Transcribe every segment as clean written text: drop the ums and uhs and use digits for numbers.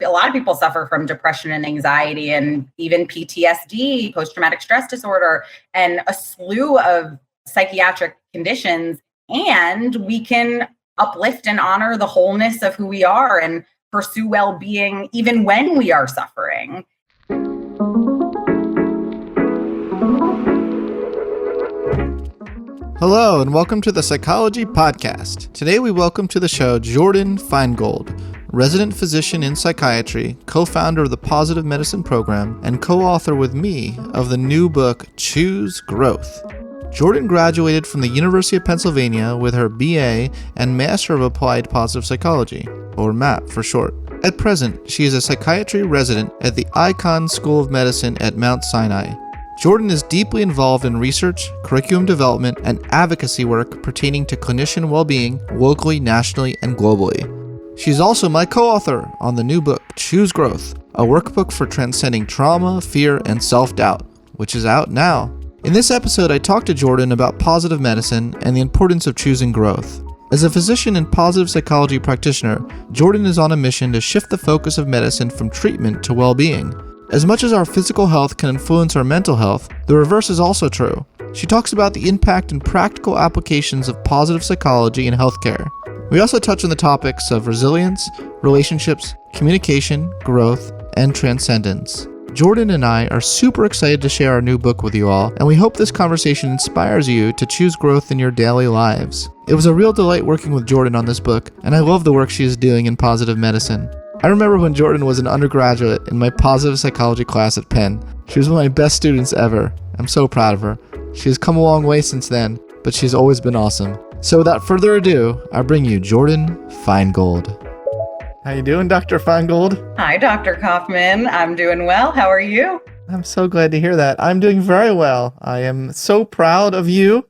A lot of people suffer from depression and anxiety and even PTSD, post-traumatic stress disorder, and a slew of psychiatric conditions. And we can uplift and honor the wholeness of who we are and pursue well-being even when we are suffering. Hello, and welcome to the Psychology Podcast. Today we welcome to the show Jordyn Feingold, resident physician in psychiatry, co-founder of the Positive Medicine Program, and co-author with me of the new book, Choose Growth. Jordyn graduated from the University of Pennsylvania with her BA and Master of Applied Positive Psychology, or MAPP for short. At present, she is a psychiatry resident at the Icahn School of Medicine at Mount Sinai. Jordyn is deeply involved in research, curriculum development, and advocacy work pertaining to clinician well-being locally, nationally, and globally. She's also my co-author on the new book, Choose Growth, a workbook for transcending trauma, fear, and self-doubt, which is out now. In this episode, I talked to Jordyn about positive medicine and the importance of choosing growth. As a physician and positive psychology practitioner, Jordyn is on a mission to shift the focus of medicine from treatment to well-being. As much as our physical health can influence our mental health, the reverse is also true. She talks about the impact and practical applications of positive psychology in healthcare. We also touch on the topics of resilience, relationships, communication, growth, and transcendence. Jordyn and I are super excited to share our new book with you all, and we hope this conversation inspires you to choose growth in your daily lives. It was a real delight working with Jordyn on this book, and I love the work she is doing in positive medicine. I remember when Jordyn was an undergraduate in my positive psychology class at Penn. She was one of my best students ever. I'm so proud of her. She has come a long way since then, but she's always been awesome. So without further ado, I bring you Jordyn Feingold. How you doing, Dr. Feingold? Hi, Dr. Kaufman. I'm doing well. How are you? I'm so glad to hear that. I'm doing very well. I am so proud of you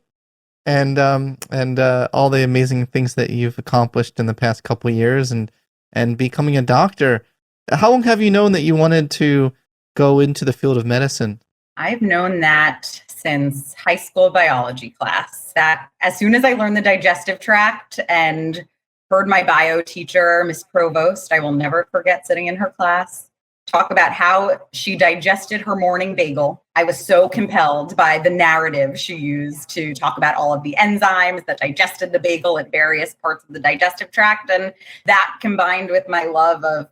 and all the amazing things that you've accomplished in the past couple of years and becoming a doctor. How long have you known that you wanted to go into the field of medicine? I've known that since high school biology class. That as soon as I learned the digestive tract and heard my bio teacher, Miss Provost, I will never forget sitting in her class, talk about how she digested her morning bagel. I was so compelled by the narrative she used to talk about all of the enzymes that digested the bagel at various parts of the digestive tract. And that combined with my love of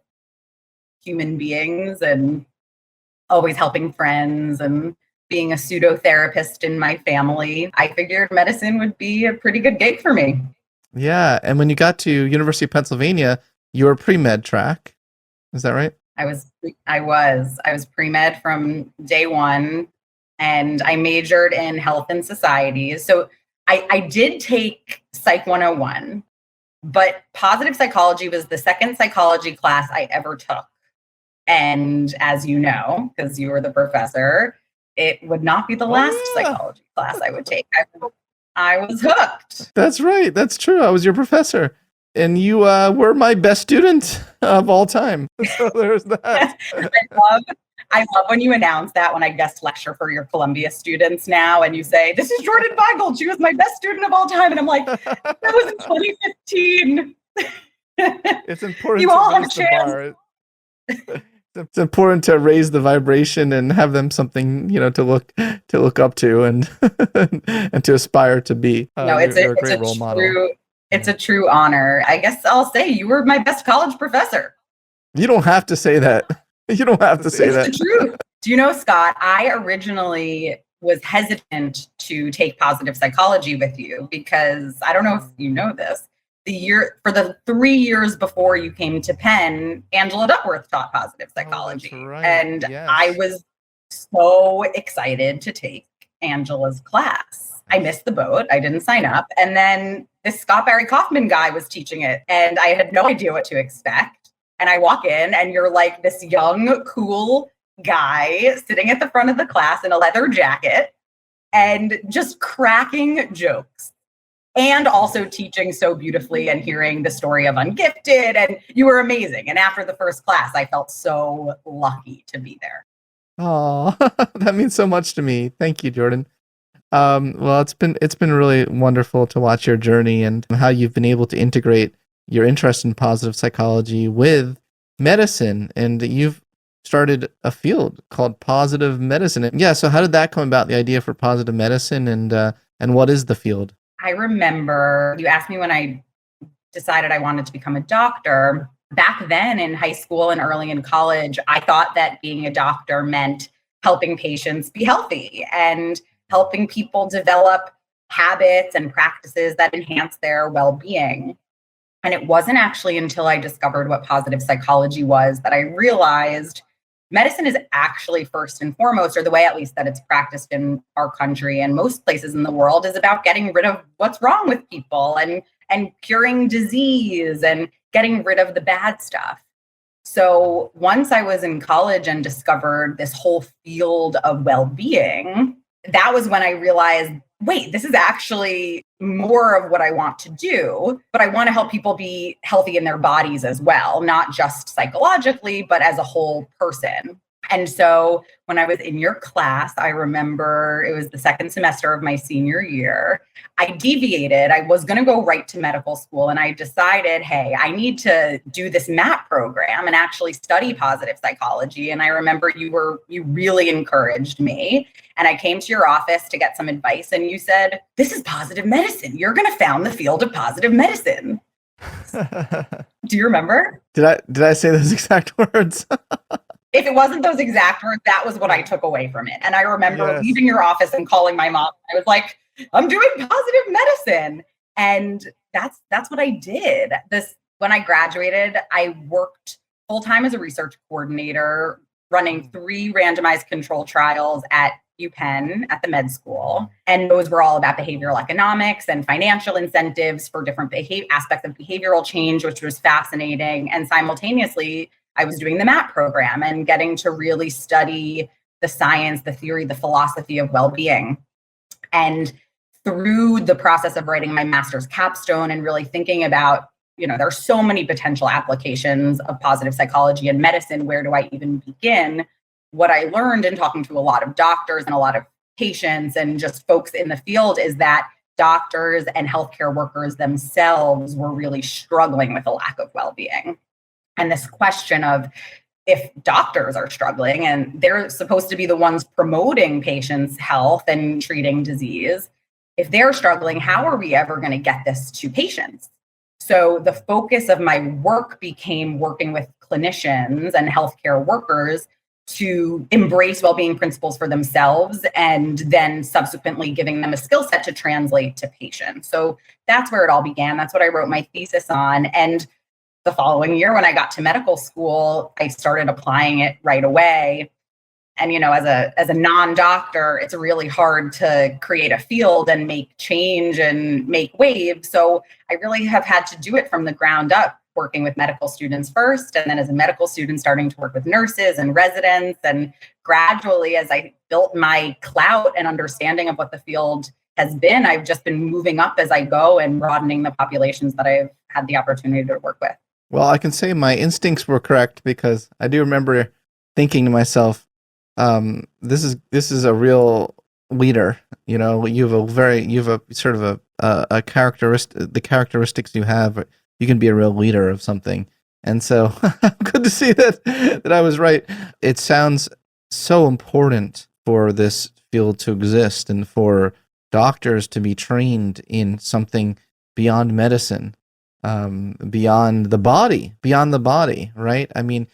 human beings and always helping friends and being a pseudo-therapist in my family, I figured medicine would be a pretty good gig for me. Yeah. And when you got to University of Pennsylvania, you were pre-med track. Is that right? I was pre-med from day one, and I majored in health and societies. So I did take Psych 101, but positive psychology was the second psychology class I ever took. And as you know, because you were the professor, it would not be the last psychology class I would take. I was hooked. That's right. That's true. I was your professor. And you were my best student of all time. So there's that. I love when you announce that when I guest lecture for your Columbia students now, and you say, "This is Jordyn Feingold. She was my best student of all time." And I'm like, that was in 2015. It's important you to all have raise a the chance. bar. It's important to raise the vibration and have them something, to look up to and and to aspire to be. No, it's a great role model. It's a true honor. I guess I'll say you were my best college professor. You don't have to say that. You don't have to say that. It's the truth. Do you know, Scott, I originally was hesitant to take positive psychology with you because I don't know if you know this. For the 3 years before you came to Penn, Angela Duckworth taught positive psychology. Oh, that's right. And yes. I was so excited to take Angela's class. I missed the boat. I didn't sign up. And then this Scott Barry Kaufman guy was teaching it, and I had no idea what to expect. And I walk in, and you're like this young, cool guy sitting at the front of the class in a leather jacket and just cracking jokes. And also teaching so beautifully and hearing the story of Ungifted. And you were amazing. And after the first class, I felt so lucky to be there. Oh, that means so much to me. Thank you, Jordyn. Well, it's been really wonderful to watch your journey and how you've been able to integrate your interest in positive psychology with medicine, and you've started a field called positive medicine. Yeah, so how did that come about, the idea for positive medicine, and what is the field? I remember you asked me when I decided I wanted to become a doctor. Back then in high school and early in college, I thought that being a doctor meant helping patients be healthy and helping people develop habits and practices that enhance their well-being. And it wasn't actually until I discovered what positive psychology was that I realized medicine is actually first and foremost, or the way at least that it's practiced in our country and most places in the world, is about getting rid of what's wrong with people and curing disease and getting rid of the bad stuff. So once I was in college and discovered this whole field of well-being, that was when I realized, wait, this is actually more of what I want to do, but I want to help people be healthy in their bodies as well, not just psychologically, but as a whole person. And so when I was in your class, I remember it was the second semester of my senior year, I deviated. I was going to go right to medical school, and I decided, hey, I need to do this MAPP program and actually study positive psychology. And I remember you really encouraged me. And I came to your office to get some advice, and you said, this is positive medicine. You're going to found the field of positive medicine. Do you remember? Did I say those exact words? If it wasn't those exact words, that was what I took away from it. And I remember leaving your office and calling my mom. I was like, I'm doing positive medicine. And that's what I did. When I graduated, I worked full-time as a research coordinator, running 3 randomized control trials at UPenn at the med school. And those were all about behavioral economics and financial incentives for different aspects of behavioral change, which was fascinating. And simultaneously, I was doing the MAPP program and getting to really study the science, the theory, the philosophy of well-being. And through the process of writing my master's capstone and really thinking about, there are so many potential applications of positive psychology and medicine. Where do I even begin? What I learned in talking to a lot of doctors and a lot of patients and just folks in the field is that doctors and healthcare workers themselves were really struggling with a lack of well-being. And this question of, if doctors are struggling and they're supposed to be the ones promoting patients' health and treating disease, if they're struggling, how are we ever going to get this to patients? So the focus of my work became working with clinicians and healthcare workers to embrace well-being principles for themselves and then subsequently giving them a skill set to translate to patients. So that's where it all began. That's what I wrote my thesis on. And the following year, when I got to medical school, I started applying it right away. And, as a non-doctor, it's really hard to create a field and make change and make waves. So I really have had to do it from the ground up, working with medical students first. And then as a medical student, starting to work with nurses and residents. And gradually, as I built my clout and understanding of what the field has been, I've just been moving up as I go and broadening the populations that I've had the opportunity to work with. Well, I can say my instincts were correct, because I do remember thinking to myself, this is a real leader. You have a sort of a characteristic, the characteristics you have, you can be a real leader of something. And so good to see that I was right. It sounds so important for this field to exist and for doctors to be trained in something beyond medicine. Beyond the body, right? I mean,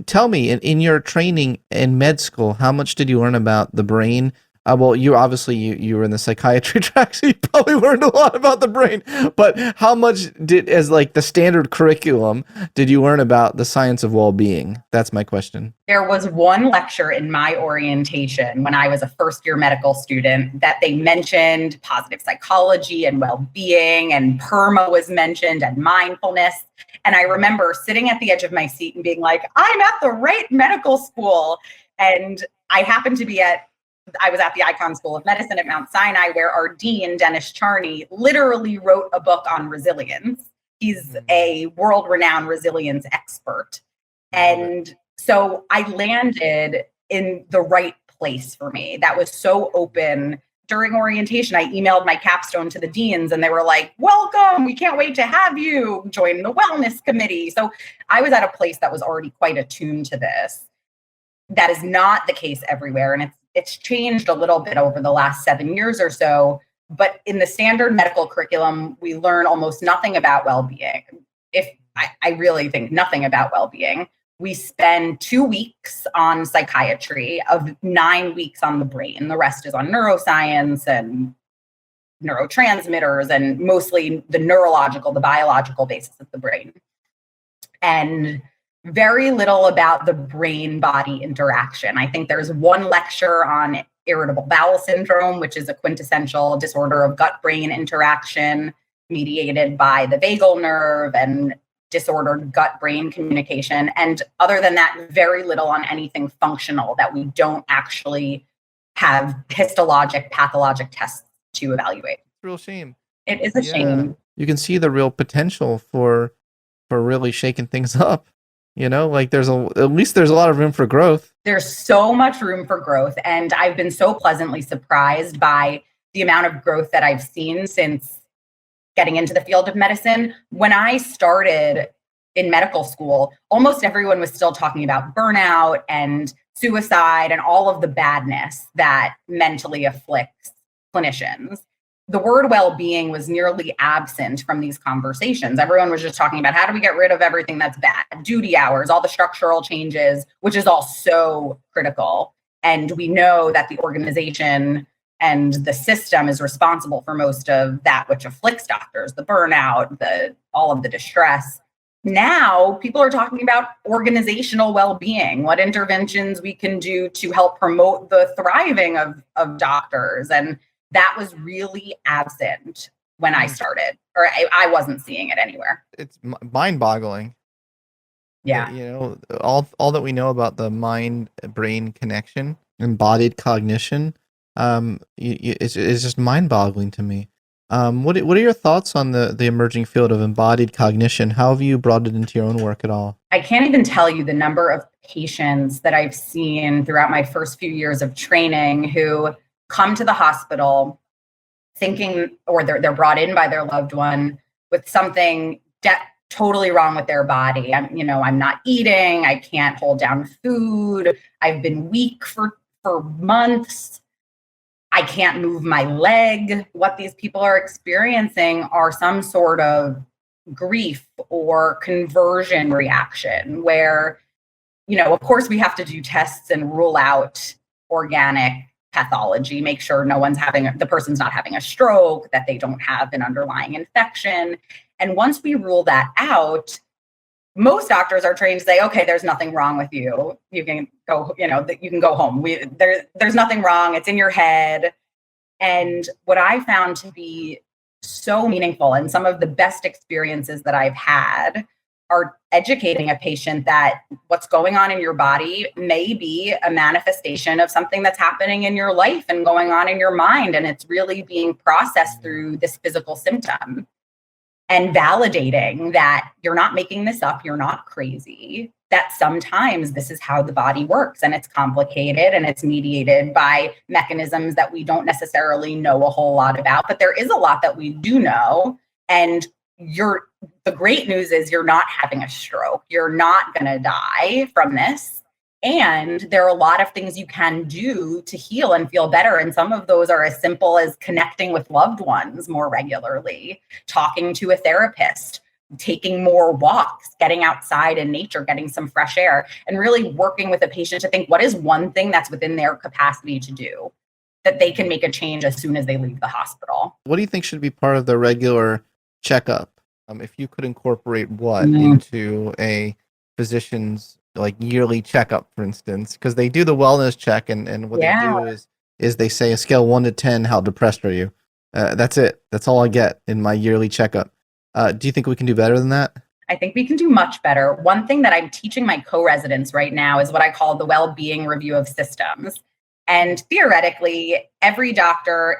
tell me, in your training in med school, how much did you learn about the brain? Well, you obviously you were in the psychiatry track, so you probably learned a lot about the brain. But how much as like the standard curriculum, did you learn about the science of well-being? That's my question. There was one lecture in my orientation when I was a first-year medical student that they mentioned positive psychology and well-being, and PERMA was mentioned, and mindfulness. And I remember sitting at the edge of my seat and being like, I'm at the right medical school. And I happened to be I was at the Icahn School of Medicine at Mount Sinai, where our dean, Dennis Charney, literally wrote a book on resilience. He's a world-renowned resilience expert. And so I landed in the right place for me. That was so open during orientation, I emailed my capstone to the deans and they were like, welcome, we can't wait to have you join the wellness committee. So I was at a place that was already quite attuned to this. That is not the case everywhere. And it's changed a little bit over the last 7 years or so. But in the standard medical curriculum, we learn almost nothing about well-being. I really think nothing about well-being. We spend 2 weeks on psychiatry, of 9 weeks on the brain. The rest is on neuroscience and neurotransmitters and mostly the neurological, the biological basis of the brain. And very little about the brain-body interaction. I think there's one lecture on irritable bowel syndrome, which is a quintessential disorder of gut-brain interaction mediated by the vagal nerve and disordered gut-brain communication. And other than that, very little on anything functional that we don't actually have histologic, pathologic tests to evaluate. It's a real shame. It is a shame. You can see the real potential for really shaking things up. Like at least there's a lot of room for growth. There's so much room for growth. And I've been so pleasantly surprised by the amount of growth that I've seen since getting into the field of medicine. When I started in medical school, almost everyone was still talking about burnout and suicide and all of the badness that mentally afflicts clinicians. The word well-being was nearly absent from these conversations. Everyone was just talking about how do we get rid of everything that's bad, duty hours, all the structural changes, which is all so critical. And we know that the organization and the system is responsible for most of that which afflicts doctors, the burnout, all of the distress. Now people are talking about organizational well-being, what interventions we can do to help promote the thriving of doctors. And that was really absent when I started, or I wasn't seeing it anywhere. It's mind-boggling. Yeah. All that we know about the mind-brain connection, embodied cognition, it's just mind-boggling to me. What are your thoughts on the emerging field of embodied cognition? How have you brought it into your own work at all? I can't even tell you the number of patients that I've seen throughout my first few years of training who come to the hospital thinking, or they're brought in by their loved one with something totally wrong with their body. I'm not eating. I can't hold down food. I've been weak for months. I can't move my leg. What these people are experiencing are some sort of grief or conversion reaction where, of course we have to do tests and rule out organic pathology, make sure the person's not having a stroke, that they don't have an underlying infection. And once we rule that out, most doctors are trained to say, okay, there's nothing wrong with you. You can go, you can go home. There's nothing wrong. It's in your head. And what I found to be so meaningful and some of the best experiences that I've had are educating a patient that what's going on in your body may be a manifestation of something that's happening in your life and going on in your mind. And it's really being processed through this physical symptom. And validating that you're not making this up, you're not crazy, that sometimes this is how the body works and it's complicated and it's mediated by mechanisms that we don't necessarily know a whole lot about, but there is a lot that we do know. And the great news is you're not having a stroke. You're not going to die from this. And there are a lot of things you can do to heal and feel better. And some of those are as simple as connecting with loved ones more regularly, talking to a therapist, taking more walks, getting outside in nature, getting some fresh air, and really working with a patient to think what is one thing that's within their capacity to do that they can make a change as soon as they leave the hospital. What do you think should be part of the regular checkup? If you could incorporate what into a physician's yearly checkup, for instance, because they do the wellness check and what they do is they say a scale 1 to 10, how depressed are you? That's it. That's all I get in my yearly checkup. Do you think we can do better than that? I think we can do much better. One thing that I'm teaching my co-residents right now is what I call the well-being review of systems. And theoretically, every doctor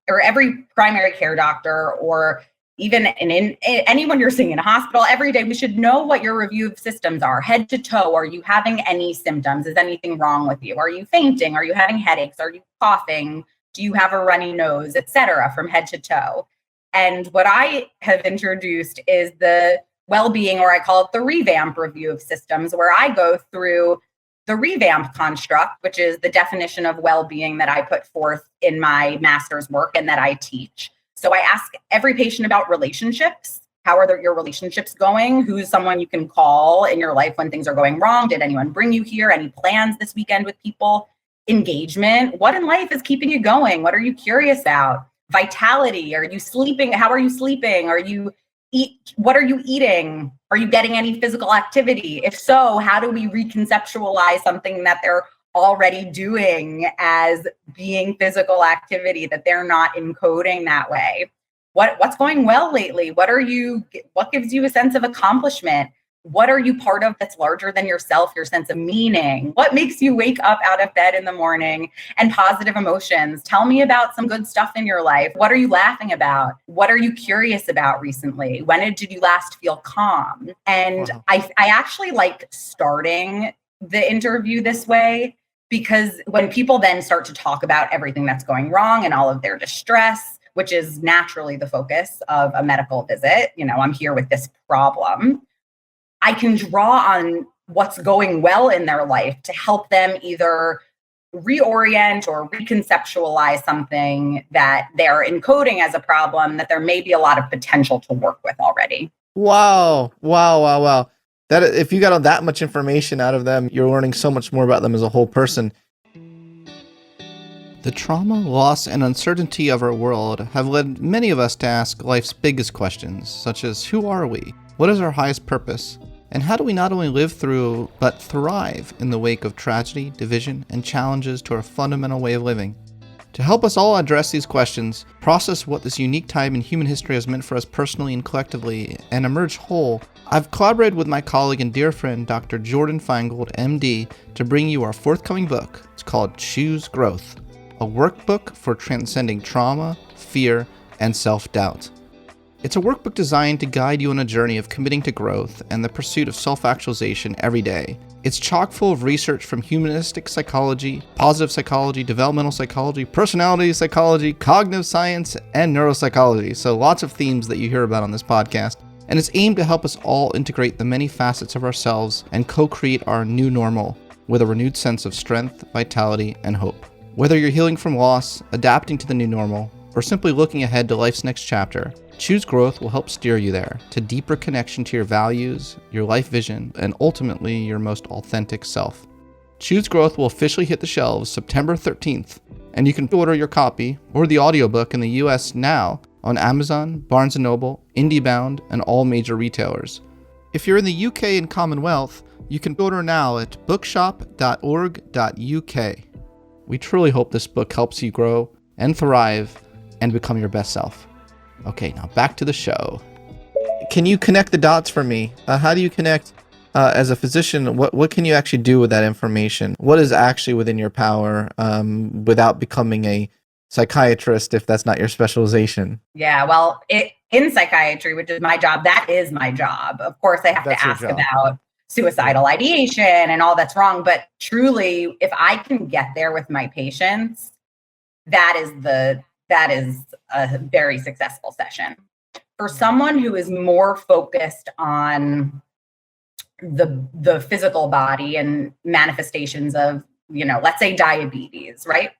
or every primary care doctor, or even in anyone you're seeing in a hospital every day, we should know what your review of systems are, head to toe. Are you having any symptoms? Is anything wrong with you? Are you fainting? Are you having headaches? Are you coughing, Do you have a runny nose, etc., from head to toe? And what I have introduced is the well-being, or I call it the REVAMP review of systems, where I go through the REVAMP construct, which is the definition of well-being that I put forth in my master's work and that I teach. So I ask every patient about relationships. How are your relationships going? Who's someone you can call in your life when things are going wrong? Did anyone bring you here? Any plans this weekend with people? Engagement. What in life is keeping you going? What are you curious about? Vitality. Are you sleeping? How are you sleeping? What are you eating? Are you getting any physical activity? If so, how do we reconceptualize something that they're already doing as being physical activity that they're not encoding that way? What's going well lately? What gives you a sense of accomplishment? What are you part of that's larger than yourself, your sense of meaning? What makes you wake up out of bed in the morning? And positive emotions. Tell me about some good stuff in your life. What are you laughing about? What are you curious about recently? When did you last feel calm? And wow. I actually like starting the interview this way, because when people then start to talk about everything that's going wrong and all of their distress, which is naturally the focus of a medical visit, I'm here with this problem, I can draw on what's going well in their life to help them either reorient or reconceptualize something that they're encoding as a problem that there may be a lot of potential to work with already. Wow. That if you got that much information out of them, you're learning so much more about them as a whole person. The trauma, loss, and uncertainty of our world have led many of us to ask life's biggest questions, such as who are we? What is our highest purpose? And how do we not only live through, but thrive in the wake of tragedy, division, and challenges to our fundamental way of living? To help us all address these questions, process what this unique time in human history has meant for us personally and collectively, and emerge whole, I've collaborated with my colleague and dear friend, Dr. Jordyn Feingold, MD, to bring you our forthcoming book. It's called Choose Growth, a workbook for transcending trauma, fear, and self-doubt. It's a workbook designed to guide you on a journey of committing to growth and the pursuit of self-actualization every day. It's chock full of research from humanistic psychology, positive psychology, developmental psychology, personality psychology, cognitive science, and neuropsychology. So lots of themes that you hear about on this podcast. And it's aimed to help us all integrate the many facets of ourselves and co-create our new normal with a renewed sense of strength, vitality, and hope. Whether you're healing from loss, adapting to the new normal, or simply looking ahead to life's next chapter, Choose Growth will help steer you there to deeper connection to your values, your life vision, and ultimately your most authentic self. Choose Growth will officially hit the shelves September 13th, and you can order your copy or the audiobook in the US now on Amazon, Barnes & Noble, IndieBound, and all major retailers. If you're in the UK and Commonwealth, you can order now at bookshop.org.uk. We truly hope this book helps you grow and thrive and become your best self. Okay, now back to the show. Can you connect the dots for me? How do you connect as a physician? What can you actually do with that information? What is actually within your power without becoming a psychiatrist if that's not your specialization? Yeah, well, in psychiatry, which is my job, that is my job. Of course, I have to ask about suicidal ideation and all that's wrong. But truly, if I can get there with my patients, that is a very successful session. For someone who is more focused on the physical body and manifestations of, let's say diabetes, right?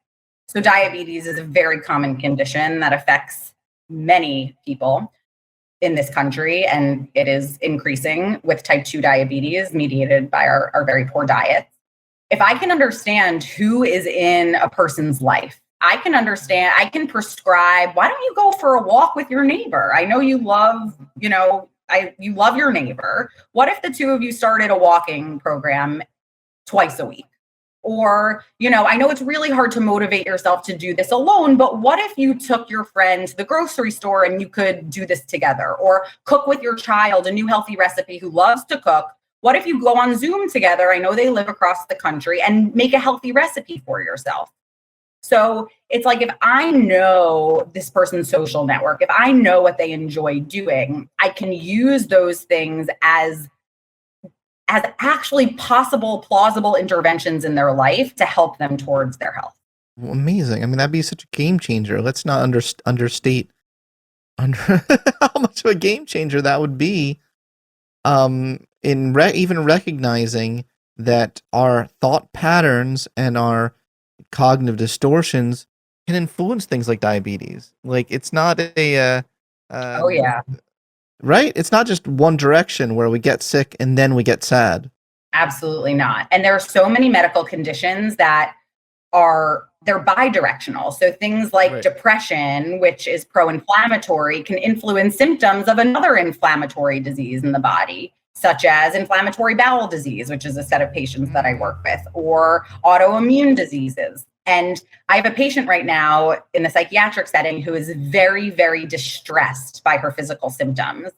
So diabetes is a very common condition that affects many people in this country, and it is increasing with type 2 diabetes mediated by our very poor diets. If I can understand who is in a person's life, I can prescribe, why don't you go for a walk with your neighbor? I know you love, you love your neighbor. What if the two of you started a walking program twice a week? Or, I know it's really hard to motivate yourself to do this alone, but what if you took your friend to the grocery store and you could do this together? Or cook with your child a new healthy recipe who loves to cook. What if you go on Zoom together? I know they live across the country, and make a healthy recipe for yourself. So it's like, if I know this person's social network, if I know what they enjoy doing, I can use those things as actually possible, plausible interventions in their life to help them towards their health. Amazing. I mean, that'd be such a game changer. Let's not understate how much of a game changer that would be. In even recognizing that our thought patterns and our cognitive distortions can influence things like diabetes. Like, it's not Oh yeah, right? It's not just one direction where we get sick and then we get sad. absolutely not. And there are so many medical conditions that they're bidirectional. So things like Right. depression, which is pro-inflammatory, can influence symptoms of another inflammatory disease in the body, such as inflammatory bowel disease, which is a set of patients that I work with, or autoimmune diseases. And I have a patient right now in the psychiatric setting who is very, very distressed by her physical symptoms,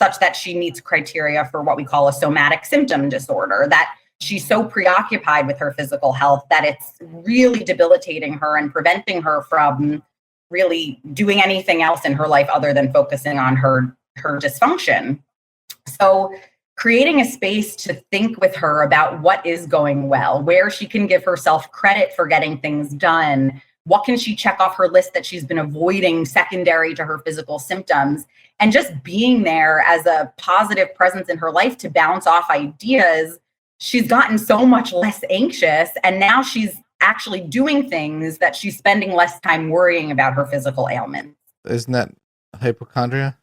such that she meets criteria for what we call a somatic symptom disorder, that she's so preoccupied with her physical health that it's really debilitating her and preventing her from really doing anything else in her life other than focusing on her dysfunction. So creating a space to think with her about what is going well, where she can give herself credit for getting things done, what can she check off her list that she's been avoiding secondary to her physical symptoms, and just being there as a positive presence in her life to bounce off ideas. She's gotten so much less anxious, and now she's actually doing things that she's spending less time worrying about her physical ailments. Isn't that hypochondria?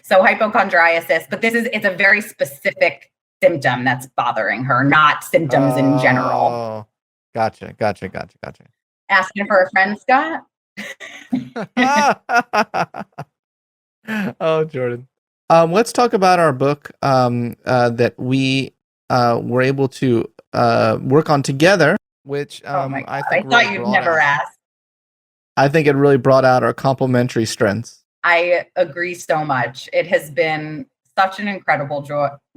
So hypochondriasis, but it's a very specific symptom that's bothering her, not symptoms in general. Oh, gotcha. Asking for a friend, Scott? Oh, Jordyn. Let's talk about our book that we were able to work on together, which Oh my God. I I think thought really you'd never ask. I think it really brought out our complementary strengths. I agree so much. It has been such an incredible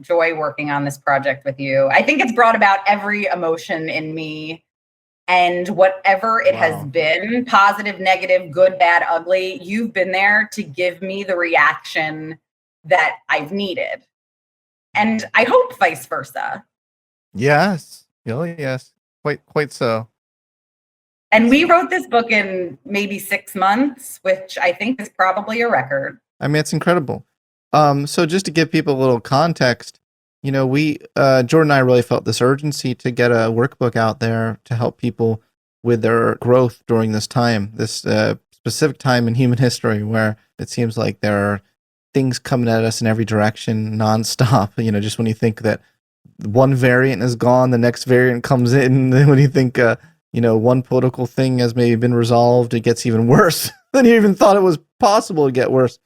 joy working on this project with you. I think it's brought about every emotion in me, and whatever it has been, positive, negative, good, bad, ugly, you've been there to give me the reaction that I've needed. And I hope vice versa. Yes. Oh, yes. Quite so. And we wrote this book in maybe 6 months, which I think is probably a record. I mean, it's incredible. So just to give people a little context, we, Jordyn and I really felt this urgency to get a workbook out there to help people with their growth during this time, this specific time in human history where it seems like there are things coming at us in every direction nonstop. Just when you think that one variant is gone, the next variant comes in. And then when you think, one political thing has maybe been resolved, it gets even worse than you even thought it was possible to get worse.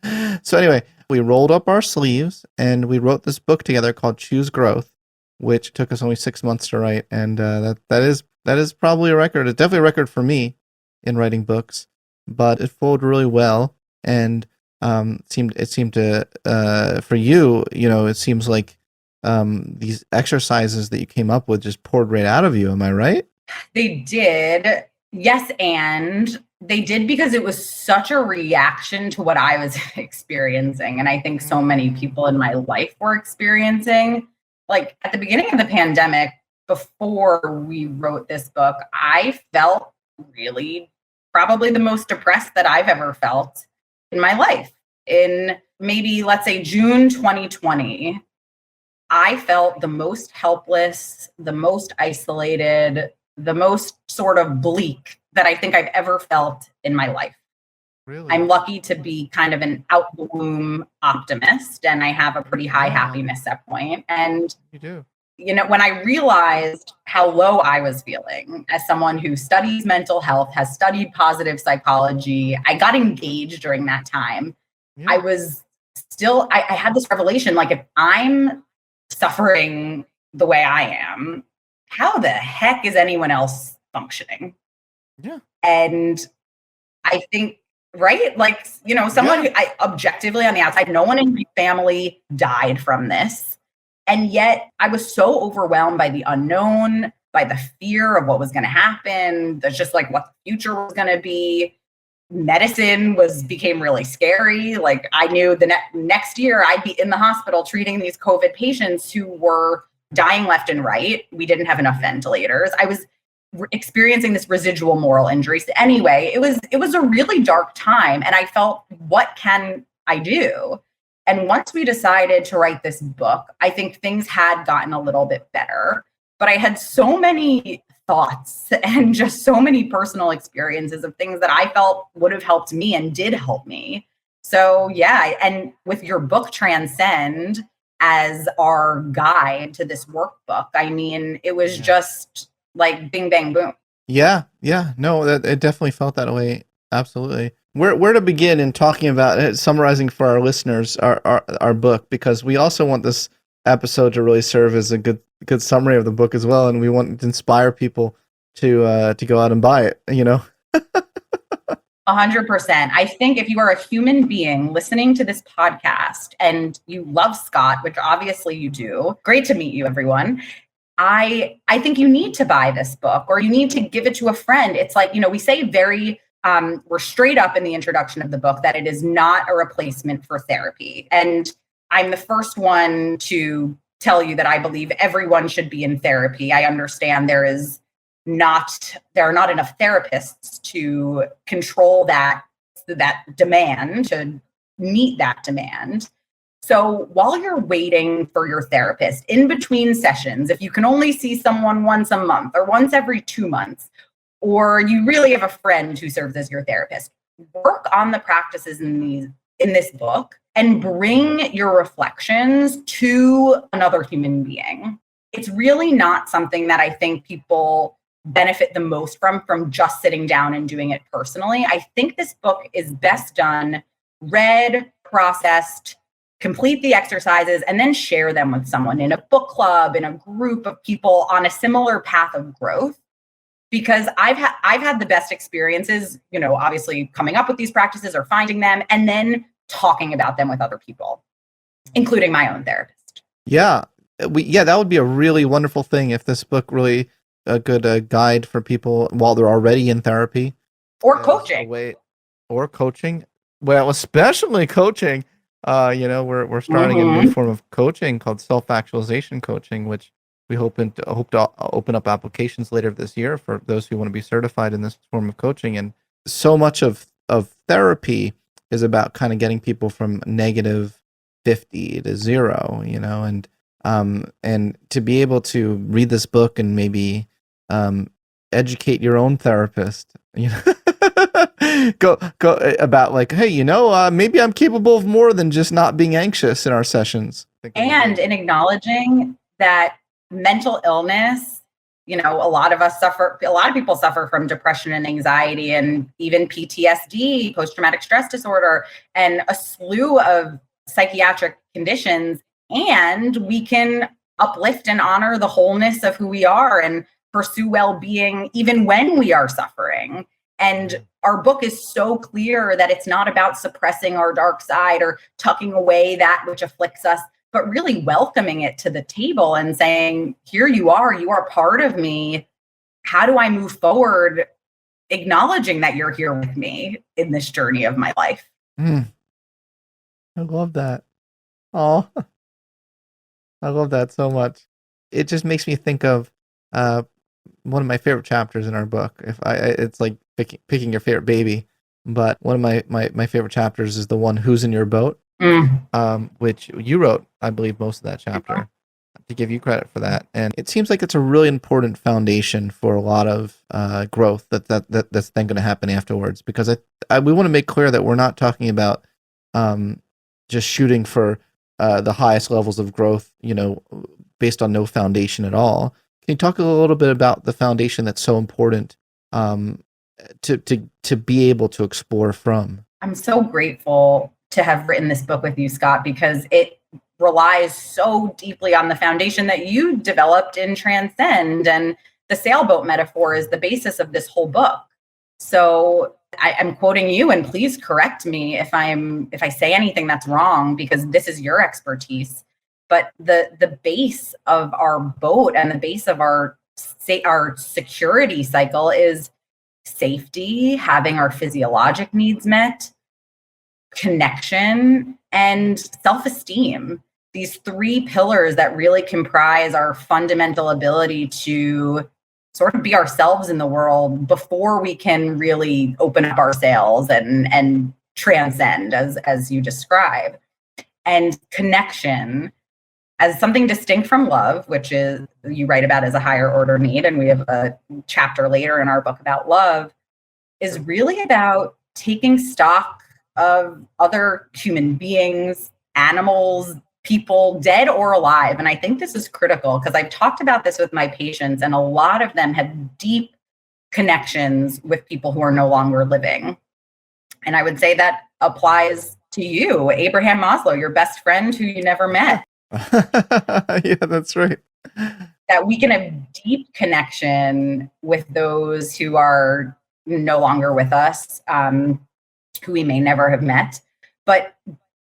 So anyway, we rolled up our sleeves and we wrote this book together called Choose Growth, which took us only 6 months to write. And that is probably a record. It's definitely a record for me in writing books, but it flowed really well. And it seemed to for you, it seems like these exercises that you came up with just poured right out of you. Am I right? They did. Yes, and they did because it was such a reaction to what I was experiencing. And I think so many people in my life were experiencing. Like at the beginning of the pandemic, before we wrote this book, I felt really probably the most depressed that I've ever felt in my life. In maybe, let's say, June 2020, I felt the most helpless, the most isolated, the most sort of bleak that I think I've ever felt in my life. Really? I'm lucky to be kind of an out the womb optimist, and I have a pretty high happiness set point. And you do. When I realized how low I was feeling as someone who studies mental health, has studied positive psychology, I got engaged during that time. Yeah. I was still, I had this revelation, like, if I'm suffering the way I am, how the heck is anyone else functioning? Yeah. And I think, right? Like, someone who objectively on the outside, no one in my family died from this. And yet I was so overwhelmed by the unknown, by the fear of what was going to happen. There's just like what the future was going to be. Medicine became really scary. Like I knew the next year I'd be in the hospital treating these COVID patients who were dying left and right. We didn't have enough ventilators. experiencing this residual moral injury. So anyway, it was a really dark time, and I felt, what can I do? And once we decided to write this book, I think things had gotten a little bit better, but I had so many thoughts and just so many personal experiences of things that I felt would have helped me and did help me. So yeah, and with your book Transcend as our guide to this workbook, I mean, it was just like bing, bang, boom. Yeah. No, it definitely felt that way. Absolutely. Where to begin in talking about it, summarizing for our listeners our book, because we also want this episode to really serve as a good summary of the book as well, and we want to inspire people to go out and buy it. 100%. I think if you are a human being listening to this podcast and you love Scott, which obviously you do, great to meet you, everyone. I think you need to buy this book, or you need to give it to a friend. It's like, we say we're straight up in the introduction of the book that it is not a replacement for therapy. And I'm the first one to tell you that I believe everyone should be in therapy. I understand there are not enough therapists to control that demand, to meet that demand. So while you're waiting for your therapist, in between sessions, if you can only see someone once a month or once every 2 months, or you really have a friend who serves as your therapist, work on the practices in this book and bring your reflections to another human being. It's really not something that I think people benefit the most from just sitting down and doing it personally. I think this book is best done, read, processed, complete the exercises, and then share them with someone in a book club, in a group of people on a similar path of growth. Because I've had the best experiences, obviously coming up with these practices or finding them and then talking about them with other people, including my own therapist. Yeah. That would be a really wonderful thing if this book really a good guide for people while they're already in therapy. Or coaching. Or coaching. Well, especially coaching. We're starting a new form of coaching called self-actualization coaching, which we hope to open up applications later this year for those who want to be certified in this form of coaching. And so much of therapy is about kind of getting people from negative 50 to 0, and to be able to read this book and maybe educate your own therapist, go about like, hey, maybe I'm capable of more than just not being anxious in our sessions. And in acknowledging that mental illness, a lot of people suffer from depression and anxiety and even PTSD, post-traumatic stress disorder, and a slew of psychiatric conditions. And we can uplift and honor the wholeness of who we are and pursue well-being even when we are suffering. And our book is so clear that it's not about suppressing our dark side or tucking away that which afflicts us, but really welcoming it to the table and saying, here you are part of me. How do I move forward? Acknowledging that you're here with me in this journey of my life. I love that. Oh, I love that so much. It just makes me think of one of my favorite chapters in our book. It's like picking your favorite baby, but one of my favorite chapters is the one "Who's in Your Boat," which you wrote, I believe, most of that chapter. To give you credit for that, and it seems like it's a really important foundation for a lot of growth that's then going to happen afterwards. Because we want to make clear that we're not talking about just shooting for the highest levels of growth, based on no foundation at all. Can you talk a little bit about the foundation that's so important to be able to explore from? I'm so grateful to have written this book with you, Scott, because it relies so deeply on the foundation that you developed in Transcend, and the sailboat metaphor is the basis of this whole book. So I'm quoting you, and please correct me if I say anything that's wrong, because this is your expertise. But the base of our boat and the base of our security cycle is safety, having our physiologic needs met, connection, and self-esteem. These three pillars that really comprise our fundamental ability to sort of be ourselves in the world before we can really open up our sails and transcend, as you describe. And connection as something distinct from love, which is you write about as a higher order need, and we have a chapter later in our book about love, is really about taking stock of other human beings, animals, people, dead or alive. And I think this is critical because I've talked about this with my patients, and a lot of them have deep connections with people who are no longer living. And I would say that applies to you, Abraham Maslow, your best friend who you never met. Yeah, that's right. That we can have deep connection with those who are no longer with us, who we may never have met, but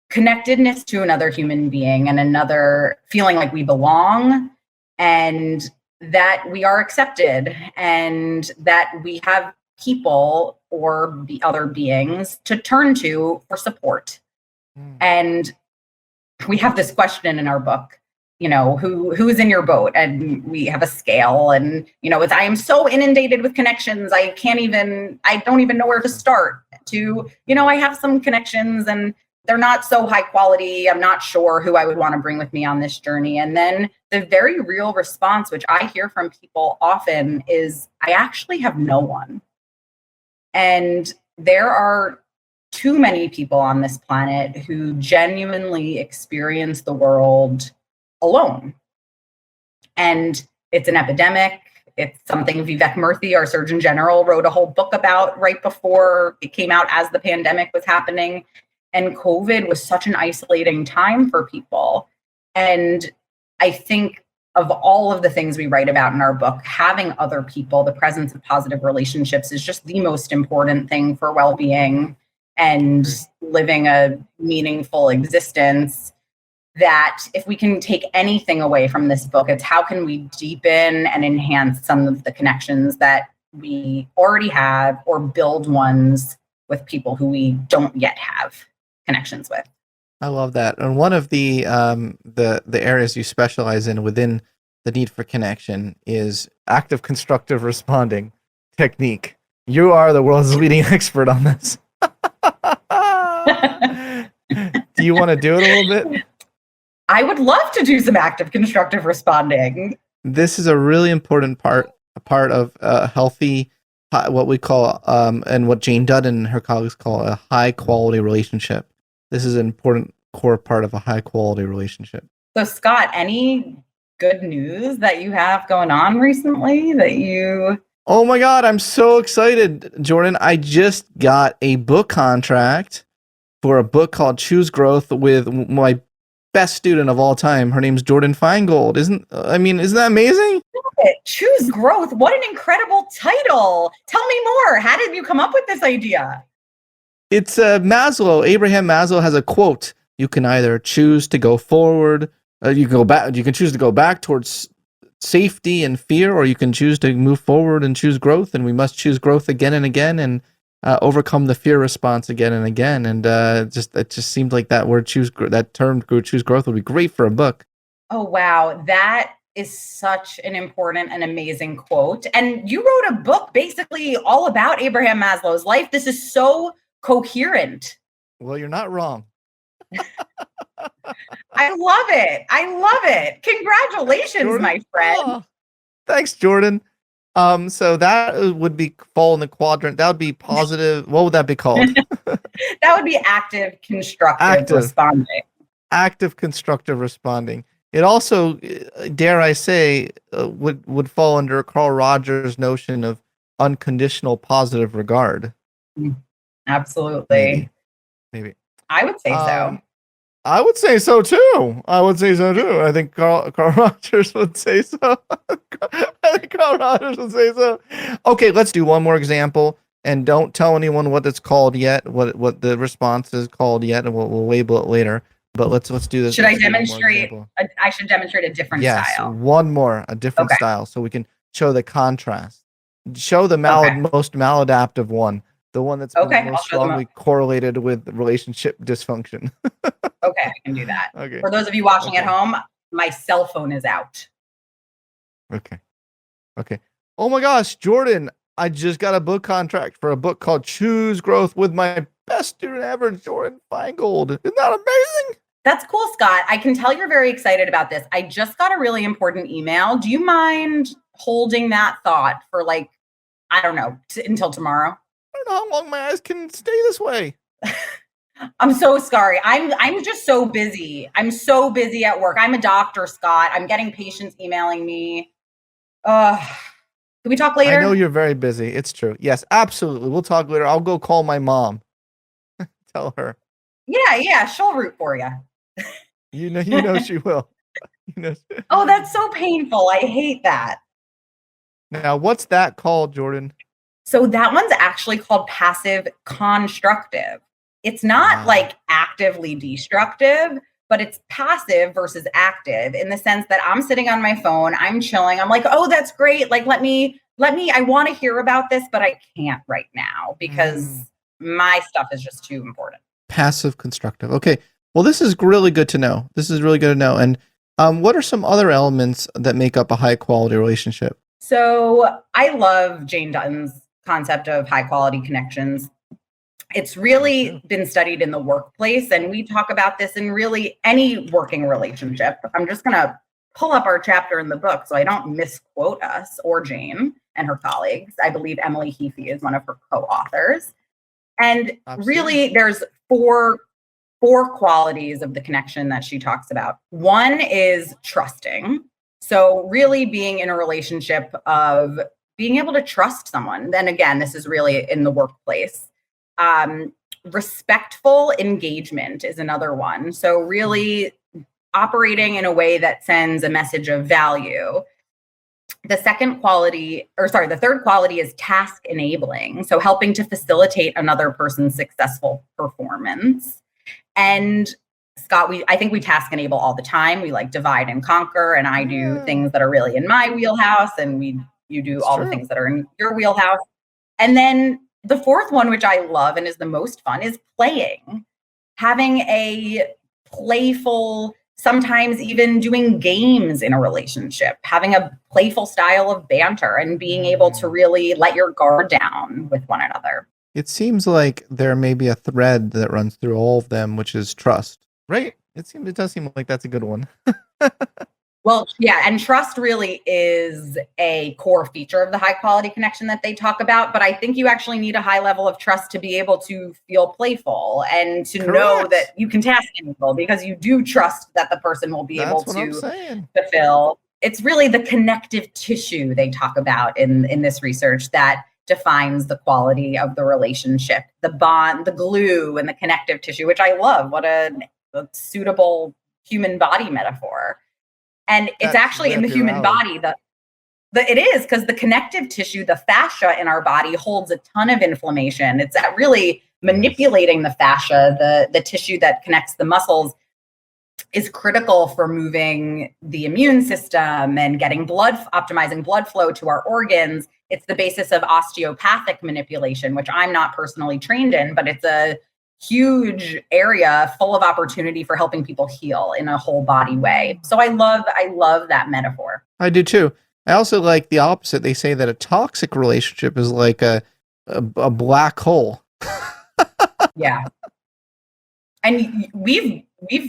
connectedness to another human being and another feeling like we belong and that we are accepted and that we have people or the other beings to turn to for support. And we have this question in our book, who is in your boat? And we have a scale, and it's, I am so inundated with connections, I don't even know where to start. To, I have some connections and they're not so high quality. I'm not sure who I would want to bring with me on this journey. And then the very real response, which I hear from people often, is I actually have no one. And there are too many people on this planet who genuinely experience the world alone. And it's an epidemic. It's something Vivek Murthy, our Surgeon General, wrote a whole book about right before it came out as the pandemic was happening. And COVID was such an isolating time for people. And I think of all of the things we write about in our book, having other people, the presence of positive relationships is just the most important thing for well-being and living a meaningful existence. That if we can take anything away from this book, it's how can we deepen and enhance some of the connections that we already have or build ones with people who we don't yet have connections with. I love that. And one of the areas you specialize in within the need for connection is active constructive responding technique. You are the world's leading expert on this. Do you want to do it a little bit? I would love to do some active constructive responding. This is a really important part of a healthy, what we call, and what Jane Dudden and her colleagues call a high quality relationship. This is an important core part of a high quality relationship. So Scott, any good news that you have going on recently that you... Oh my God, I'm so excited, Jordyn. I just got a book contract for a book called Choose Growth with my best student of all time. Her name's Jordyn Feingold. Isn't that amazing? Choose Growth. What an incredible title. Tell me more. How did you come up with this idea? It's Maslow. Abraham Maslow has a quote. You can either choose to go forward, you can go back. You can choose to go back towards safety and fear, or you can choose to move forward and choose growth. And we must choose growth again and again, and overcome the fear response again and again. And it just seemed like that word choose growth would be great for a book. Oh wow, that is such an important and amazing quote. And you wrote a book basically all about Abraham Maslow's life. This is so coherent. Well, you're not wrong. I love it. Congratulations, Jordyn, my friend. Oh, thanks, Jordyn. So that would fall in the quadrant. That would be positive. What would that be called? That would be active constructive responding. Active constructive responding. It also, dare I say, would fall under Carl Rogers' notion of unconditional positive regard. Absolutely. Maybe. I would say so. I would say so too. I think Carl Rogers would say so. Okay, let's do one more example, and don't tell anyone what it's called yet, what the response is called yet, and we'll label it later. But let's do this. Should I demonstrate? I should demonstrate a different style. A different style, so we can show the contrast. Show the most maladaptive one. The one that's most strongly correlated with relationship dysfunction. Okay, I can do that. Okay. For those of you watching at home, my cell phone is out. Okay. Oh my gosh, Jordyn, I just got a book contract for a book called Choose Growth with my best student ever, Jordyn Feingold. Isn't that amazing? That's cool, Scott. I can tell you're very excited about this. I just got a really important email. Do you mind holding that thought for I don't know, until tomorrow? I don't know how long my eyes can stay this way. I'm so sorry. I'm just so busy. I'm so busy at work. I'm a doctor, Scott. I'm getting patients emailing me. Can we talk later? I know you're very busy. It's true. Yes, absolutely. We'll talk later. I'll go call my mom. Tell her. Yeah, she'll root for you. You know she will. Oh, that's so painful. I hate that. Now, what's that called, Jordyn? So that one's actually called passive constructive. It's not actively destructive, but it's passive versus active in the sense that I'm sitting on my phone, I'm chilling. I'm like, oh, that's great. Let me, I want to hear about this, but I can't right now because my stuff is just too important. Passive constructive. Okay. Well, this is really good to know. And what are some other elements that make up a high quality relationship? So I love Jane Dutton's concept of high quality connections. It's really been studied in the workplace, and we talk about this in really any working relationship. I'm just going to pull up our chapter in the book so I don't misquote us or Jane and her colleagues. I believe Emily Heafy is one of her co-authors. And really, there's four qualities of the connection that she talks about. One is trusting. So really being in a relationship of being able to trust someone. Then again, this is really in the workplace. Respectful engagement is another one. So really operating in a way that sends a message of value. The third quality is task enabling. So helping to facilitate another person's successful performance. And Scott, I think we task enable all the time. We divide and conquer, and I do things that are really in my wheelhouse, and you do all the things that are in your wheelhouse. And then the fourth one, which I love and is the most fun, is playing. Having a playful, sometimes even doing games in a relationship, having a playful style of banter and being able to really let your guard down with one another. It seems like there may be a thread that runs through all of them, which is trust, right? It does seem like that's a good one. Well, yeah, and trust really is a core feature of the high quality connection that they talk about. But I think you actually need a high level of trust to be able to feel playful and to know that you can task people because you do trust that the person will be able to fulfill. It's really the connective tissue they talk about in this research that defines the quality of the relationship, the bond, the glue, and the connective tissue, which I love. What a suitable human body metaphor. And it's actually in the human body it is because the connective tissue, the fascia in our body holds a ton of inflammation. It's really manipulating the fascia, the tissue that connects the muscles is critical for moving the immune system and optimizing blood flow to our organs. It's the basis of osteopathic manipulation, which I'm not personally trained in, but it's a huge area full of opportunity for helping people heal in a whole body way. So I love that metaphor. I do too. I also like the opposite. They say that a toxic relationship is like a black hole. Yeah. And we've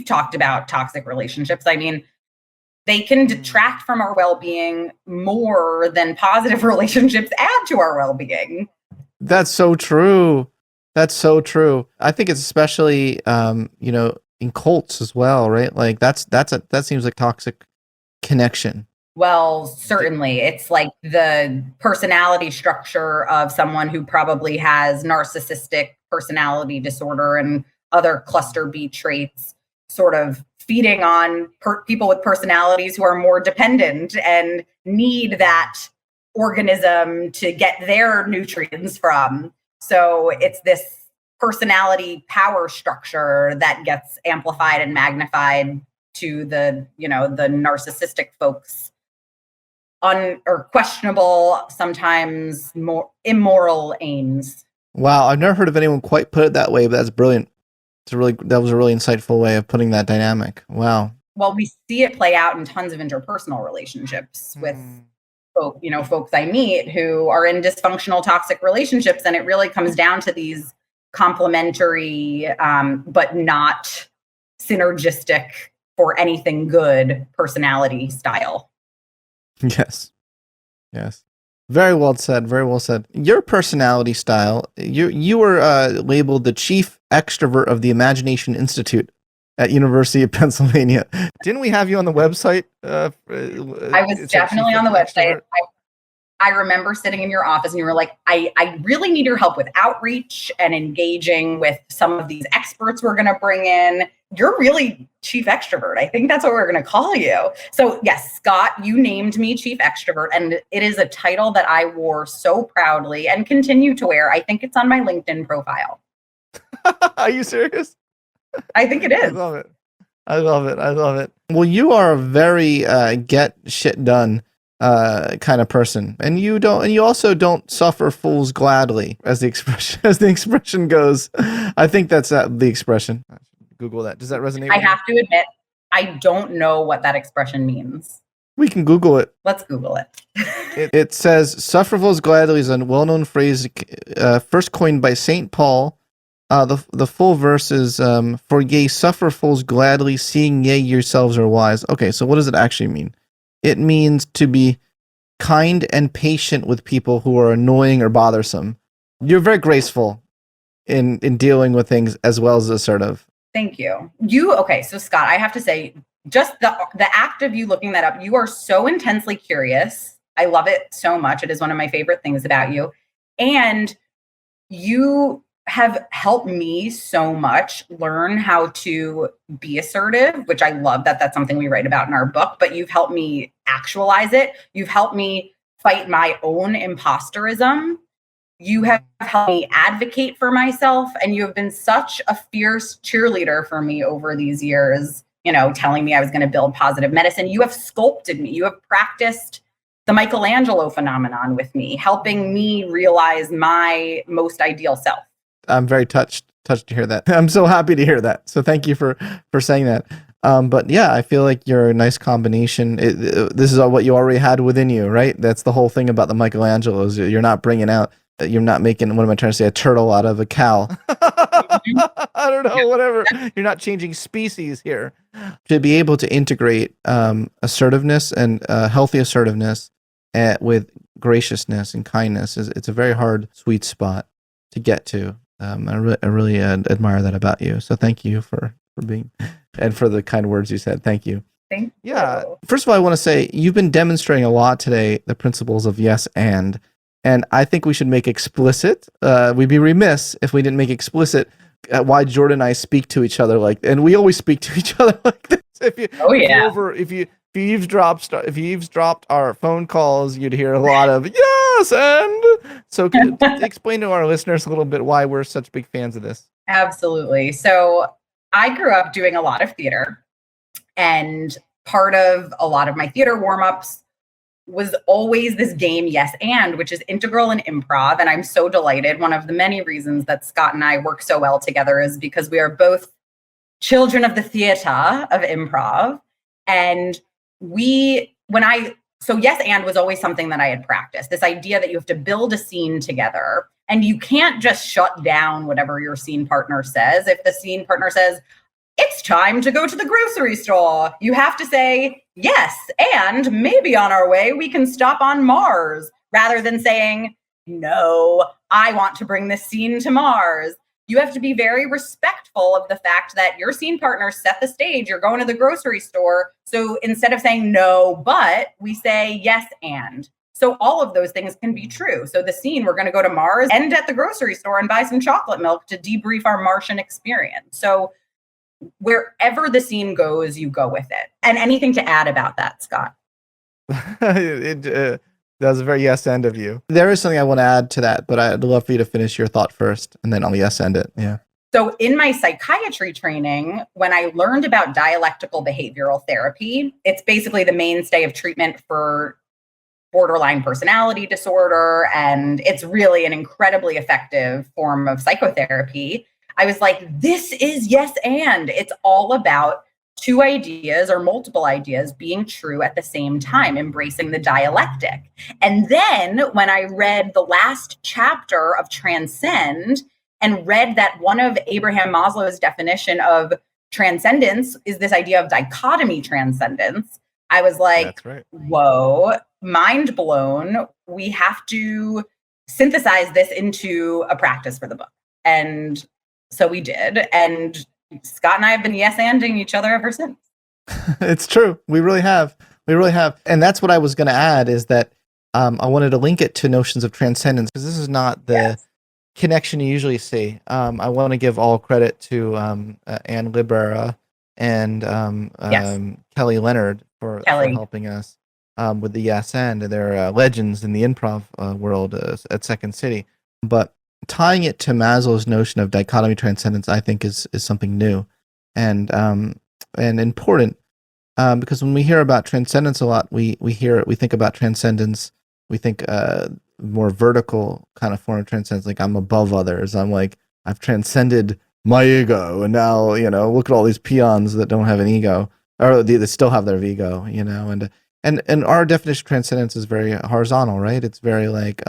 talked about toxic relationships. I mean, they can detract from our well-being more than positive relationships add to our well-being. That's so true. I think it's especially, in cults as well, right? Like that seems like toxic connection. Well, certainly. It's like the personality structure of someone who probably has narcissistic personality disorder and other cluster B traits, sort of feeding on people with personalities who are more dependent and need that organism to get their nutrients from. So it's this personality power structure that gets amplified and magnified to the narcissistic folks or questionable, sometimes more immoral aims. Wow, I've never heard of anyone quite put it that way, but that's brilliant. That was a really insightful way of putting that dynamic. Wow. Well, we see it play out in tons of interpersonal relationships with folks I meet who are in dysfunctional toxic relationships, and it really comes down to these complementary but not synergistic for anything good personality style. Yes. Very well said. Very well said. Your personality style, you were labeled the chief extrovert of the Imagination Institute at University of Pennsylvania. Didn't we have you on the website? I was definitely on the website. I remember sitting in your office and you were like, I really need your help with outreach and engaging with some of these experts we're going to bring in. You're really chief extrovert. I think that's what we're going to call you. So yes, Scott, you named me chief extrovert, and it is a title that I wore so proudly and continue to wear. I think it's on my LinkedIn profile. Are you serious? I think it is. I love it. Well, you are a very get shit done kind of person, and you also don't suffer fools gladly, as the expression goes. I think that's the expression. Google that. Does that resonate? I have to admit, I don't know what that expression means. We can Google it. Let's Google it. It says suffer fools gladly is a well-known phrase first coined by St. Paul. The full verse is, for ye suffer fools gladly, seeing ye yourselves are wise. Okay, so what does it actually mean? It means to be kind and patient with people who are annoying or bothersome. You're very graceful in dealing with things as well as assertive. Thank you. Okay, so Scott, I have to say, just the act of you looking that up, you are so intensely curious. I love it so much. It is one of my favorite things about you. And you have helped me so much learn how to be assertive, which I love that that's something we write about in our book, but you've helped me actualize it. You've helped me fight my own imposterism. You have helped me advocate for myself, and you have been such a fierce cheerleader for me over these years, telling me I was going to build positive medicine. You have sculpted me. You have practiced the Michelangelo phenomenon with me, helping me realize my most ideal self. I'm very touched to hear that. I'm so happy to hear that. So thank you for saying that. But yeah, I feel like you're a nice combination. This is what you already had within you, right? That's the whole thing about the Michelangelos. You're not making, what am I trying to say, a turtle out of a cow. I don't know, whatever. You're not changing species here. To be able to integrate assertiveness and healthy assertiveness with graciousness and kindness, it's a very hard, sweet spot to get to. I really admire that about you. So thank you for being, and for the kind words you said. Thank you. Thank you. Yeah. First of all, I want to say you've been demonstrating a lot today the principles of yes and I think we should make explicit. We'd be remiss if we didn't make explicit why Jordyn and I speak to each other and we always speak to each other like this. If you eavesdropped our phone calls, you'd hear a lot of yes and. So can you explain to our listeners a little bit why we're such big fans of this? Absolutely. So I grew up doing a lot of theater, and part of a lot of my theater warm-ups was always this game, yes and, which is integral in improv. And I'm so delighted. One of the many reasons that Scott and I work so well together is because we are both children of the theater of improv. And so yes and was always something that I had practiced, this idea that you have to build a scene together and you can't just shut down whatever your scene partner says. If the scene partner says, it's time to go to the grocery store, you have to say, yes, and maybe on our way we can stop on Mars, rather than saying, no, I want to bring this scene to Mars. You have to be very respectful of the fact that your scene partner set the stage, you're going to the grocery store. So instead of saying no, but we say yes, and. So all of those things can be true. So the scene, we're going to go to Mars, end at the grocery store and buy some chocolate milk to debrief our Martian experience. So wherever the scene goes, you go with it. And anything to add about that, Scott? That was a very yes end of you. There is something I want to add to that, but I'd love for you to finish your thought first, and then I'll yes end it. Yeah. So in my psychiatry training, when I learned about dialectical behavioral therapy, it's basically the mainstay of treatment for borderline personality disorder, and it's really an incredibly effective form of psychotherapy. I was like, this is yes and. It's all about two ideas or multiple ideas being true at the same time, embracing the dialectic. And then when I read the last chapter of Transcend and read that one of Abraham Maslow's definition of transcendence is this idea of dichotomy transcendence, I was like, That's right. Whoa, mind blown. We have to synthesize this into a practice for the book. And so we did. And Scott and I have been yes-anding each other ever since. It's true. We really have. We really have. And that's what I was going to add is that I wanted to link it to notions of transcendence, because this is not the connection you usually see. I want to give all credit to Anne Libera and Kelly Leonard for helping us with the yes and. They're legends in the improv world at Second City. But tying it to Maslow's notion of dichotomy transcendence, I think is something new and important, because when we hear about transcendence a lot, we think about transcendence. We think more vertical kind of form of transcendence, like I'm above others. I'm like, I've transcended my ego, and now look at all these peons that don't have an ego, or they still have their ego, and our definition of transcendence is very horizontal, right? It's very like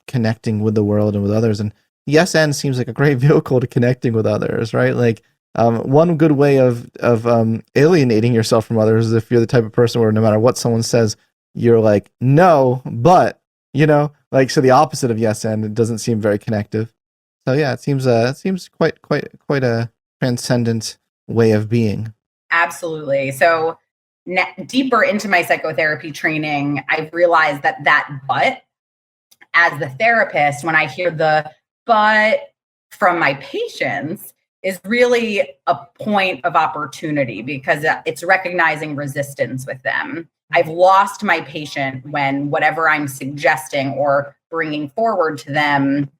connecting with the world and with others. And yes and seems like a great vehicle to connecting with others, right? Like one good way of alienating yourself from others is if you're the type of person where no matter what someone says, you're like, no, but, like, so the opposite of yes and, it doesn't seem very connective. So yeah, it seems quite a transcendent way of being. Absolutely. So deeper into my psychotherapy training, I've realized that but, as the therapist, when I hear the but from my patients, is really a point of opportunity, because it's recognizing resistance with them. I've lost my patient when whatever I'm suggesting or bringing forward to them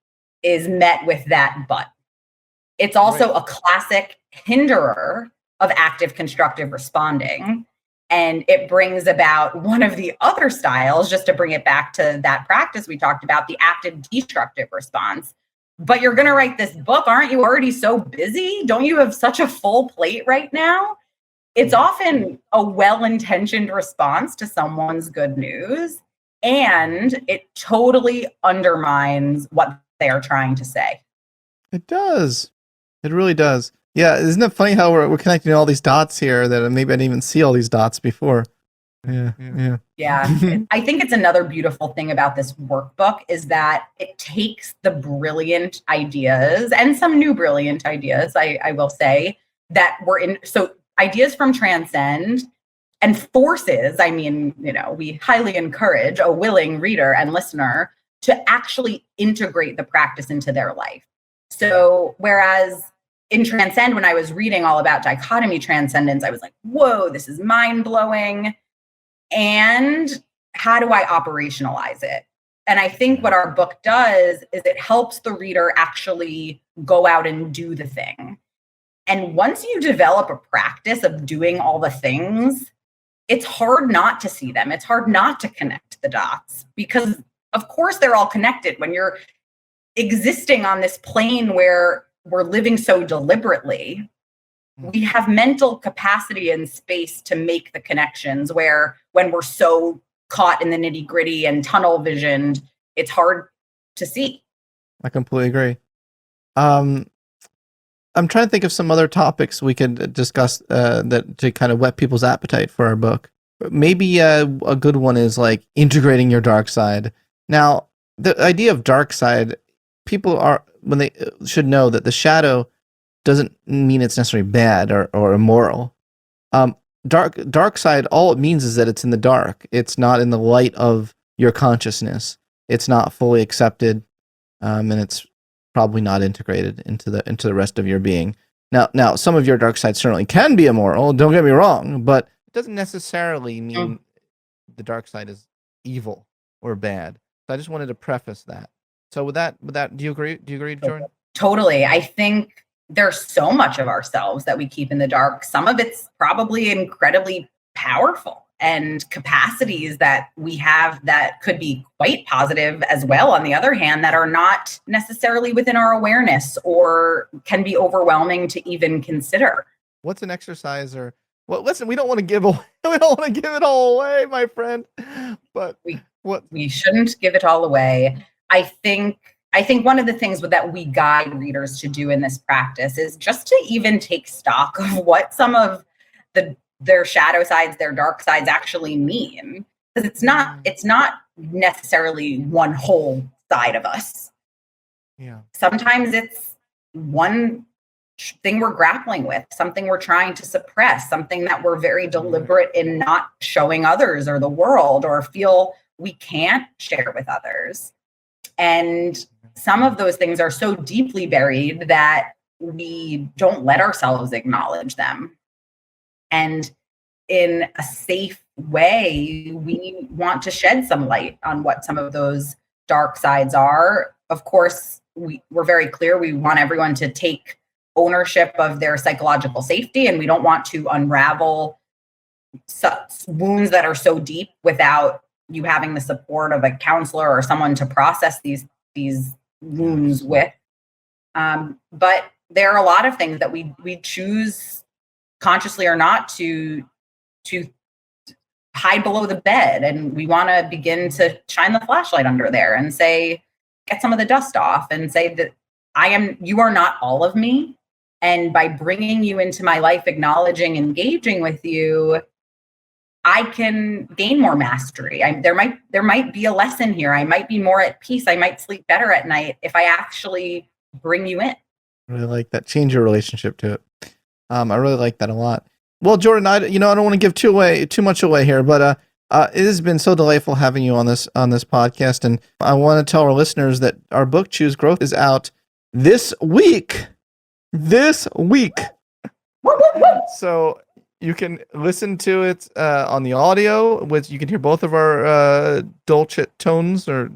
is met with that but. It's also a classic hinderer of active constructive responding. And it brings about one of the other styles, just to bring it back to that practice we talked about, the active destructive response. But you're going to write this book. Aren't you already so busy? Don't you have such a full plate right now? It's often a well-intentioned response to someone's good news, and it totally undermines what they are trying to say. It does. It really does. Yeah, isn't it funny how we're connecting all these dots here that maybe I didn't even see all these dots before? Yeah. I think it's another beautiful thing about this workbook is that it takes the brilliant ideas and some new brilliant ideas, I will say, that were in. So ideas from Transcend and forces, we highly encourage a willing reader and listener to actually integrate the practice into their life. So whereas in Transcend, when I was reading all about dichotomy transcendence, I was like, whoa, this is mind-blowing. And how do I operationalize it? And I think what our book does is it helps the reader actually go out and do the thing. And once you develop a practice of doing all the things, it's hard not to see them. It's hard not to connect the dots, because of course they're all connected. When you're existing on this plane where we're living so deliberately, we have mental capacity and space to make the connections, where when we're so caught in the nitty gritty and tunnel visioned, it's hard to see. I completely agree. I'm trying to think of some other topics we could discuss that to kind of whet people's appetite for our book. Maybe a good one is like integrating your dark side. Now, the idea of dark side, people should know that the shadow doesn't mean it's necessarily bad or immoral. Dark side, all it means is that it's in the dark. It's not in the light of your consciousness. It's not fully accepted, and it's probably not integrated into the rest of your being. Now, some of your dark side certainly can be immoral. Don't get me wrong, but it doesn't necessarily mean the dark side is evil or bad. So I just wanted to preface that. So with that, do you agree? Do you agree, Jordyn? Totally. I think there's so much of ourselves that we keep in the dark. Some of it's probably incredibly powerful, and capacities that we have that could be quite positive as well, on the other hand, that are not necessarily within our awareness or can be overwhelming to even consider. What's an exercise or Well, listen, we don't want to give away, we don't want to give it all away, my friend. But we shouldn't give it all away. I think one of the things that we guide readers to do in this practice is just to even take stock of what some of their shadow sides, their dark sides actually mean. Because it's not necessarily one whole side of us. Yeah. Sometimes it's one thing we're grappling with, something we're trying to suppress, something that we're very deliberate in not showing others or the world, or feel we can't share with others. And some of those things are so deeply buried that we don't let ourselves acknowledge them. And in a safe way, we want to shed some light on what some of those dark sides are. Of course, we're very clear. We want everyone to take ownership of their psychological safety, and we don't want to unravel wounds that are so deep without you having the support of a counselor or someone to process these wounds with. But there are a lot of things that we choose, consciously or not, to hide below the bed, and we want to begin to shine the flashlight under there and say, get some of the dust off, and say that you are not all of me. And by bringing you into my life, acknowledging, engaging with you, I can gain more mastery. There might be a lesson here. I might be more at peace. I might sleep better at night if I actually bring you in. I really like that. Change your relationship to it. I really like that a lot. Well, Jordyn, I don't want to give too much away here, but it has been so delightful having you on this podcast, and I want to tell our listeners that our book Choose Growth is out this week. So you can listen to it on the audio, which you can hear both of our dulcet tones, or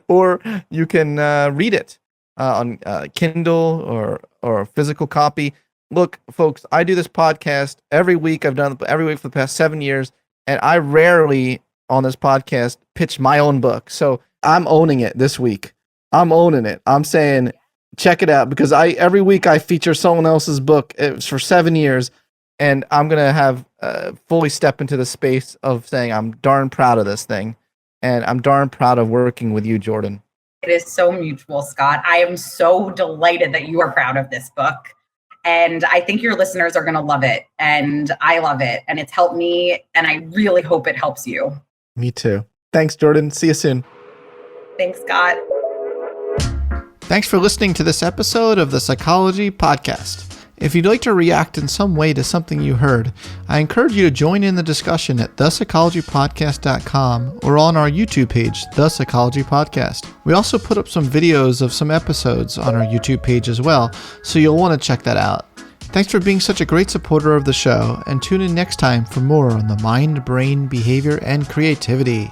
or you can read it on Kindle or physical copy. Look, folks, I do this podcast every week. I've done it every week for the past 7 years, and I rarely on this podcast pitch my own book. So I'm owning it this week. I'm owning it. I'm saying, check it out, because every week I feature someone else's book. It was for 7 years, and I'm going to have fully step into the space of saying I'm darn proud of this thing, and I'm darn proud of working with you, Jordyn. It is so mutual, Scott. I am so delighted that you are proud of this book. And I think your listeners are going to love it. And I love it. And it's helped me. And I really hope it helps you. Me too. Thanks, Jordyn. See you soon. Thanks, Scott. Thanks for listening to this episode of the Psychology Podcast. If you'd like to react in some way to something you heard, I encourage you to join in the discussion at thepsychologypodcast.com or on our YouTube page, The Psychology Podcast. We also put up some videos of some episodes on our YouTube page as well, so you'll want to check that out. Thanks for being such a great supporter of the show, and tune in next time for more on the mind, brain, behavior, and creativity.